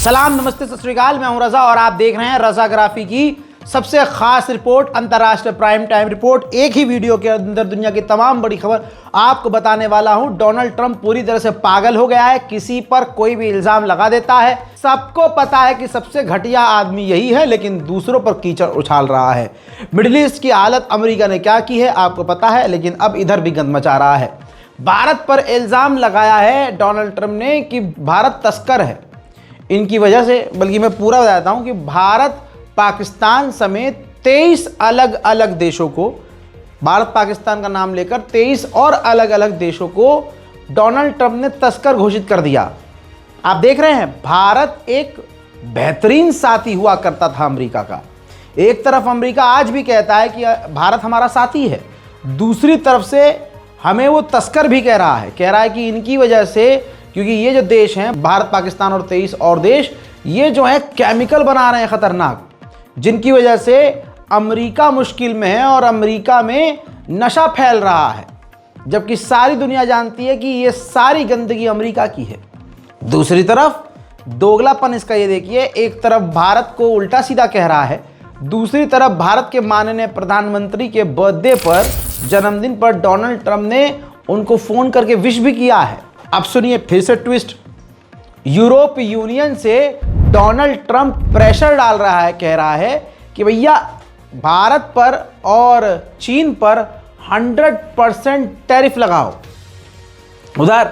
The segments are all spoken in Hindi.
सलाम, नमस्ते, सत श्री अकाल। मैं हूं रजा और आप देख रहे हैं रजाग्राफी की सबसे खास रिपोर्ट, अंतर्राष्ट्रीय प्राइम टाइम रिपोर्ट। एक ही वीडियो के अंदर दुनिया की तमाम बड़ी खबर आपको बताने वाला हूं। डोनाल्ड ट्रंप पूरी तरह से पागल हो गया है, किसी पर कोई भी इल्जाम लगा देता है। सबको पता है कि सबसे घटिया आदमी यही है, लेकिन दूसरों पर कीचड़ उछाल रहा है। मिडिल ईस्ट की हालत अमेरिका ने क्या की है आपको पता है, लेकिन अब इधर भी गंद मचा रहा है। भारत पर इल्जाम लगाया है डोनाल्ड ट्रंप ने कि भारत तस्कर है। इनकी वजह से, बल्कि मैं पूरा बताता हूं कि भारत पाकिस्तान समेत 23 अलग अलग देशों को, भारत पाकिस्तान का नाम लेकर 23 और अलग अलग देशों को डोनाल्ड ट्रंप ने तस्कर घोषित कर दिया। आप देख रहे हैं, भारत एक बेहतरीन साथी हुआ करता था अमेरिका का। एक तरफ अमेरिका आज भी कहता है कि भारत हमारा साथी है, दूसरी तरफ से हमें वो तस्कर भी कह रहा है कि इनकी वजह से, क्योंकि ये जो देश हैं भारत, पाकिस्तान और 23 और देश, ये जो है केमिकल बना रहे हैं खतरनाक, जिनकी वजह से अमेरिका मुश्किल में है और अमेरिका में नशा फैल रहा है, जबकि सारी दुनिया जानती है कि ये सारी गंदगी अमेरिका की है। दूसरी तरफ दोगलापन इसका ये देखिए, एक तरफ भारत को उल्टा सीधा कह रहा है, दूसरी तरफ भारत के माननीय प्रधानमंत्री के बर्थडे पर, जन्मदिन पर डोनाल्ड ट्रंप ने उनको फोन करके विश भी किया है। अब सुनिए फिर से ट्विस्ट। यूरोप यूनियन से डोनाल्ड ट्रंप प्रेशर डाल रहा है, कह रहा है कि भैया भारत पर और चीन पर 100% टैरिफ लगाओ। उधर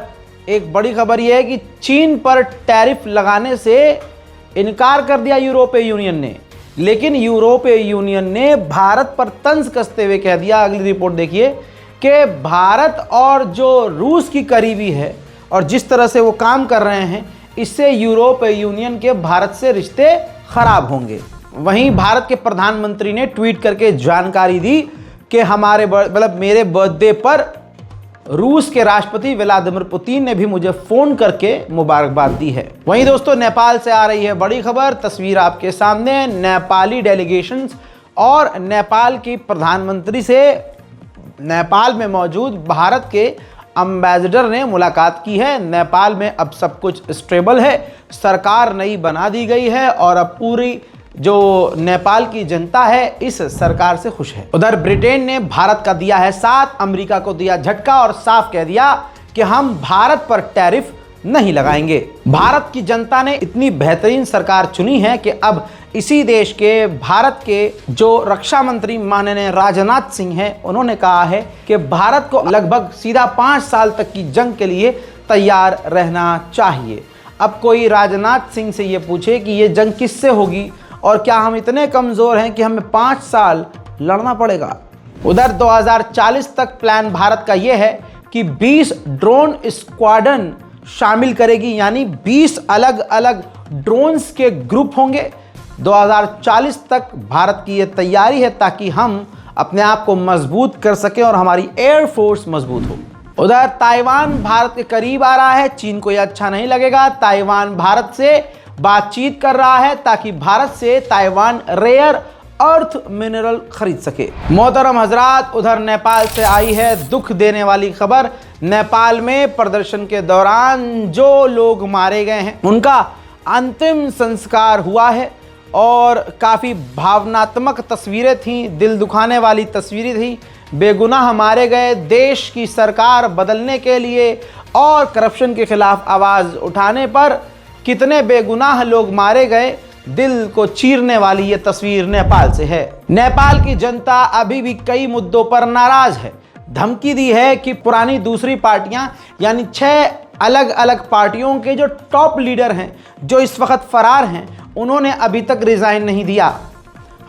एक बड़ी खबर यह है कि चीन पर टैरिफ लगाने से इनकार कर दिया यूरोपीय यूनियन ने, लेकिन यूरोपीय यूनियन ने भारत पर तंज कसते हुए कह दिया, अगली रिपोर्ट देखिए, कि भारत और जो रूस की करीबी है और जिस तरह से वो काम कर रहे हैं, इससे यूरोपीय यूनियन के भारत से रिश्ते खराब होंगे। वहीं भारत के प्रधानमंत्री ने ट्वीट करके जानकारी दी कि हमारे मेरे बर्थडे पर रूस के राष्ट्रपति व्लादिमीर पुतिन ने भी मुझे फोन करके मुबारकबाद दी है। वहीं दोस्तों नेपाल से आ रही है बड़ी खबर, तस्वीर आपके सामने। नेपाली डेलीगेशंस और नेपाल की प्रधानमंत्री से नेपाल में मौजूद भारत के एम्बेसडर ने मुलाकात की है। नेपाल में अब सब कुछ स्टेबल है, सरकार नई बना दी गई है और अब पूरी जो नेपाल की जनता है इस सरकार से खुश है। उधर ब्रिटेन ने भारत का दिया है साथ, अमेरिका को दिया झटका और साफ कह दिया कि हम भारत पर टैरिफ नहीं लगाएंगे। भारत की जनता ने इतनी बेहतरीन सरकार चुनी है कि अब इसी देश के, भारत के जो रक्षा मंत्री माननीय राजनाथ सिंह हैं, उन्होंने कहा है कि भारत को लगभग सीधा 5 साल तक की जंग के लिए तैयार रहना चाहिए। अब कोई राजनाथ सिंह से ये पूछे कि ये जंग किससे होगी और क्या हम इतने कमज़ोर हैं कि हमें 5 साल लड़ना पड़ेगा। उधर 2040 तक प्लान भारत का ये है कि 20 ड्रोन स्क्वाड्रन शामिल करेगी, यानी 20 अलग अलग ड्रोन्स के ग्रुप होंगे। 2040 तक भारत की ये तैयारी है ताकि हम अपने आप को मजबूत कर सकें और हमारी एयरफोर्स मजबूत हो। उधर ताइवान भारत के करीब आ रहा है, चीन को यह अच्छा नहीं लगेगा। ताइवान भारत से बातचीत कर रहा है ताकि भारत से ताइवान रेयर अर्थ मिनरल खरीद सके। मोहतरम हजरात, उधर नेपाल से आई है दुख देने वाली खबर। नेपाल में प्रदर्शन के दौरान जो लोग मारे गए हैं उनका अंतिम संस्कार हुआ है और काफ़ी भावनात्मक तस्वीरें थीं, दिल दुखाने वाली तस्वीरें थीं। बेगुनाह मारे गए, देश की सरकार बदलने के लिए और करप्शन के खिलाफ आवाज़ उठाने पर कितने बेगुनाह लोग मारे गए, दिल को चीरने वाली ये तस्वीर नेपाल से है। नेपाल की जनता अभी भी कई मुद्दों पर नाराज है। धमकी दी है कि पुरानी दूसरी पार्टियां, यानी 6 अलग अलग पार्टियों के जो टॉप लीडर हैं, जो इस वक्त फरार हैं, उन्होंने अभी तक रिजाइन नहीं दिया।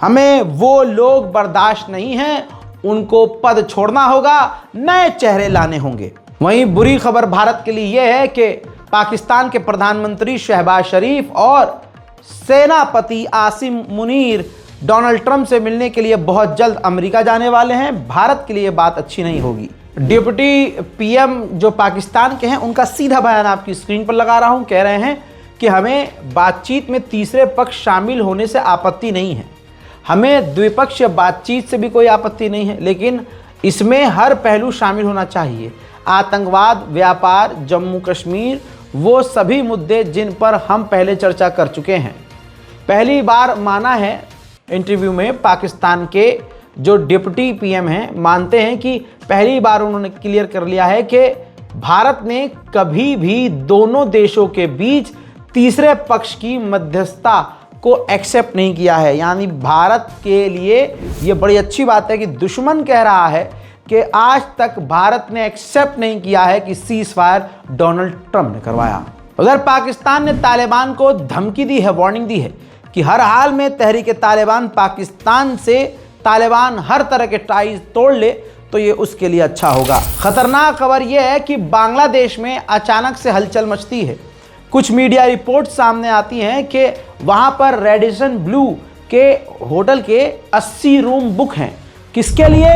हमें वो लोग बर्दाश्त नहीं हैं, उनको पद छोड़ना होगा, नए चेहरे लाने होंगे। वहीं बुरी खबर भारत के लिए यह है कि पाकिस्तान के प्रधानमंत्री शहबाज शरीफ और सेनापति आसिम मुनीर डोनाल्ड ट्रंप से मिलने के लिए बहुत जल्द अमेरिका जाने वाले हैं। भारत के लिए बात अच्छी नहीं होगी। डिप्टी पीएम जो पाकिस्तान के हैं, उनका सीधा बयान आपकी स्क्रीन पर लगा रहा हूं। कह रहे हैं कि हमें बातचीत में तीसरे पक्ष शामिल होने से आपत्ति नहीं है, हमें द्विपक्षीय बातचीत से भी कोई आपत्ति नहीं है, लेकिन इसमें हर पहलू शामिल होना चाहिए। आतंकवाद, व्यापार, जम्मू कश्मीर वो सभी मुद्दे जिन पर हम पहले चर्चा कर चुके हैं। पहली बार माना है इंटरव्यू में पाकिस्तान के जो डिप्टी पीएम हैं, मानते हैं कि पहली बार उन्होंने क्लियर कर लिया है कि भारत ने कभी भी दोनों देशों के बीच तीसरे पक्ष की मध्यस्थता को एक्सेप्ट नहीं किया है। यानी भारत के लिए ये बड़ी अच्छी बात है कि दुश्मन कह रहा है कि आज तक भारत ने एक्सेप्ट नहीं किया है कि सीज फायर डोनाल्ड ट्रंप ने करवाया। उधर पाकिस्तान ने तालिबान को धमकी दी है, वार्निंग दी है कि हर हाल में तहरीक तालिबान पाकिस्तान से तालिबान हर तरह के टाइज तोड़ ले तो ये उसके लिए अच्छा होगा। खतरनाक खबर यह है कि बांग्लादेश में अचानक से हलचल मचती है। कुछ मीडिया रिपोर्ट सामने आती हैं कि वहां पर रेडिसन ब्लू के होटल के 80 रूम बुक हैं। किसके लिए?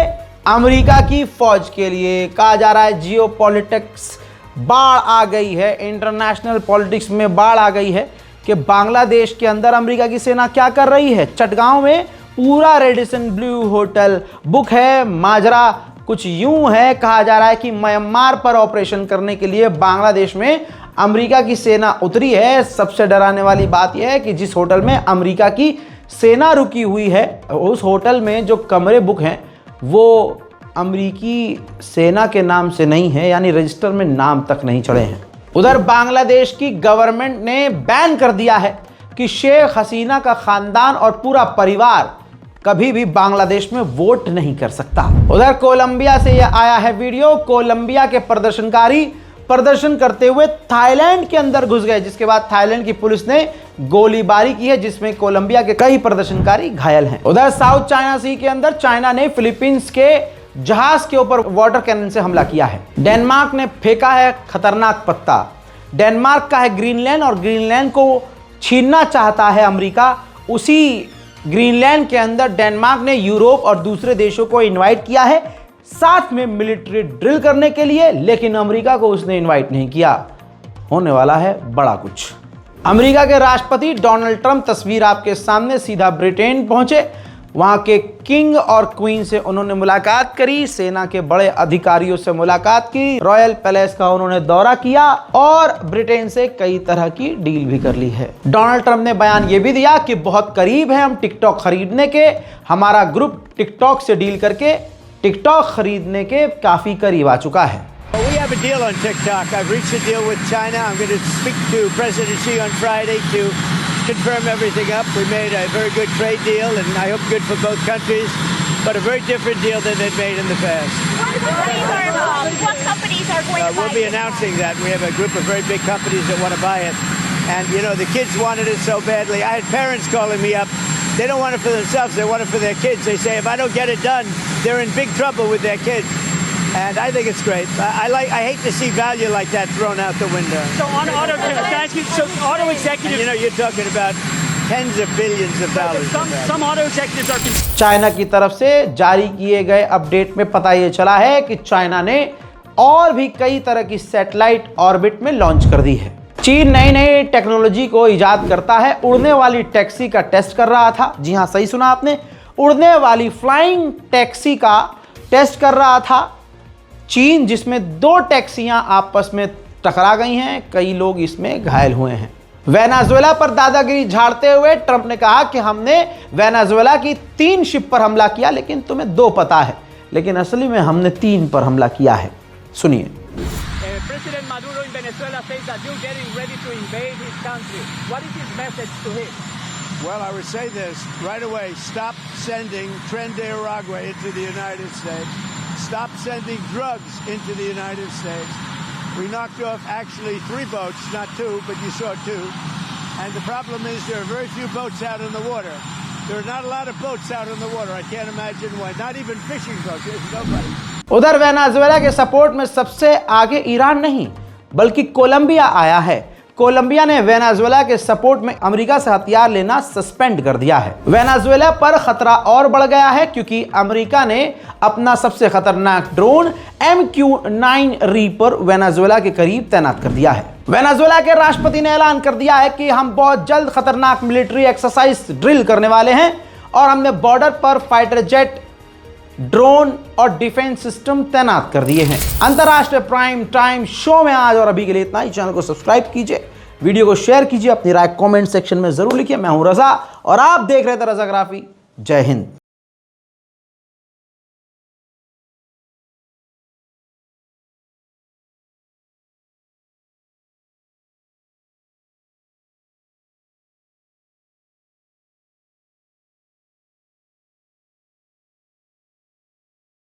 अमेरिका की फौज के लिए। कहा जा रहा है जियो पॉलिटिक्स बाढ़ आ गई है, इंटरनेशनल पॉलिटिक्स में बाढ़ आ गई है कि बांग्लादेश के अंदर अमेरिका की सेना क्या कर रही है। चटगांव में पूरा रेडिसन ब्लू होटल बुक है। माजरा कुछ यूं है, कहा जा रहा है कि म्यांमार पर ऑपरेशन करने के लिए बांग्लादेश में अमेरिका की सेना उतरी है। सबसे डराने वाली बात यह है कि जिस होटल में अमेरिका की सेना रुकी हुई है, उस होटल में जो कमरे बुक हैं वो अमेरिकी सेना के नाम से नहीं है, यानी रजिस्टर में नाम तक नहीं चढ़े हैं। उधर बांग्लादेश की गवर्नमेंट ने बैन कर दिया है कि शेख हसीना का खानदान और पूरा परिवार कभी भी बांग्लादेश में वोट नहीं कर सकता। उधर कोलंबिया से यह आया है वीडियो। कोलंबिया के प्रदर्शनकारी प्रदर्शन करते हुए थाईलैंड के अंदर घुस गए, जिसके बाद थाईलैंड की पुलिस ने गोलीबारी की है, जिसमें कोलंबिया के कई प्रदर्शनकारी घायल हैं। उधर साउथ चाइना सी के अंदर चाइना ने फिलीपींस के जहाज के ऊपर वाटर कैनन से हमला किया है। डेनमार्क ने फेंका है खतरनाक पत्ता। डेनमार्क का है ग्रीनलैंड और ग्रीनलैंड को छीनना चाहता है अमेरिका। उसी ग्रीनलैंड के अंदर डेनमार्क ने यूरोप और दूसरे देशों को इनवाइट किया है साथ में मिलिट्री ड्रिल करने के लिए, लेकिन अमेरिका को उसने इनवाइट नहीं किया। होने वाला है बड़ा कुछ। अमेरिका के राष्ट्रपति डोनाल्ड ट्रंप, तस्वीर आपके सामने, सीधा ब्रिटेन पहुंचे। वहां के किंग और क्वीन से उन्होंने मुलाकात करी, सेना के बड़े अधिकारियों से मुलाकात की, रॉयल पैलेस का उन्होंने दौरा किया और ब्रिटेन से कई तरह की डील भी कर ली है। डोनाल्ड ट्रंप ने बयान ये भी दिया कि बहुत करीब है हम टिकटॉक खरीदने के, हमारा ग्रुप टिकटॉक से डील करके टिकटॉक खरीदने के काफी करीब आ चुका है। We have a deal on TikTok. I've reached a deal with China. I'm going to speak to President Xi on Friday to confirm everything up. We made a very good trade deal, and I hope good for both countries, but a very different deal than they've made in the past. What companies are going to buy We'll be announcing that. We have a group of very big companies that want to buy it. And, you know, the kids wanted it so badly. I had parents calling me up. They don't want it for themselves. They want it for their kids. They say, if I don't get it done, they're in big trouble with their kids. And I think it's great. I hate to see value like that thrown out the window. So on auto, auto executives, You know, you're talking about tens of billions of dollars. some auto executives are China की तरफ से जारी किए गए अपडेट में पता ये चला है कि चाइना ने और भी कई तरह की सैटेलाइट ऑर्बिट में लॉन्च कर दी है। चीन नई नई टेक्नोलॉजी को इजाद करता है। उड़ने वाली टैक्सी का टेस्ट कर रहा था। जी हाँ, सही सुना आपने, उड़ने वाली फ्लाइंग टैक्सी का टेस्ट कर रहा था चीन, जिसमें 2 टैक्सियां आपस में टकरा गई हैं। कई लोग इसमें घायल हुए हैं। वेनेजुएला पर दादागिरी झाड़ते हुए ट्रंप ने कहा कि हमने वेनेजुएला की 3 शिप पर हमला किया, लेकिन तुम्हें 2 पता है, लेकिन असली में हमने 3 पर हमला किया है। सुनिए। President Maduro in Venezuela says that you're getting ready to invade his country. What is his message to him? Well, I would say this right away. Stop sending Tren de Aragua into the United States. Stop sending drugs into the United States. We knocked off actually 3 boats, not 2, but you saw 2. And the problem is there are very few boats out in the water. There are not a lot of boats out in the water. I can't imagine why. Not even fishing boats. There's nobody. उधर वेनेजुएला के सपोर्ट में सबसे आगे ईरान नहीं बल्कि कोलंबिया आया है। कोलंबिया ने वेनेजुएला के सपोर्ट में अमेरिका से हथियार लेना सस्पेंड कर दिया है। वेनेजुएला पर खतरा और बढ़ गया है क्योंकि अमेरिका ने अपना सबसे खतरनाक ड्रोन MQ-9 रीपर वेनेजुएला के करीब तैनात कर दिया है। वेनेजुएला के राष्ट्रपति ने ऐलान कर दिया है कि हम बहुत जल्द खतरनाक मिलिट्री एक्सरसाइज ड्रिल करने वाले हैं और हमने बॉर्डर पर फाइटर जेट ड्रोन और डिफेंस सिस्टम तैनात कर दिए हैं। अंतर्राष्ट्रीय प्राइम टाइम शो में आज और अभी के लिए इतना ही। चैनल को सब्सक्राइब कीजिए, वीडियो को शेयर कीजिए, अपनी राय कमेंट सेक्शन में जरूर लिखिए। मैं हूं रजा और आप देख रहे थे रजाग्राफी। जय हिंद।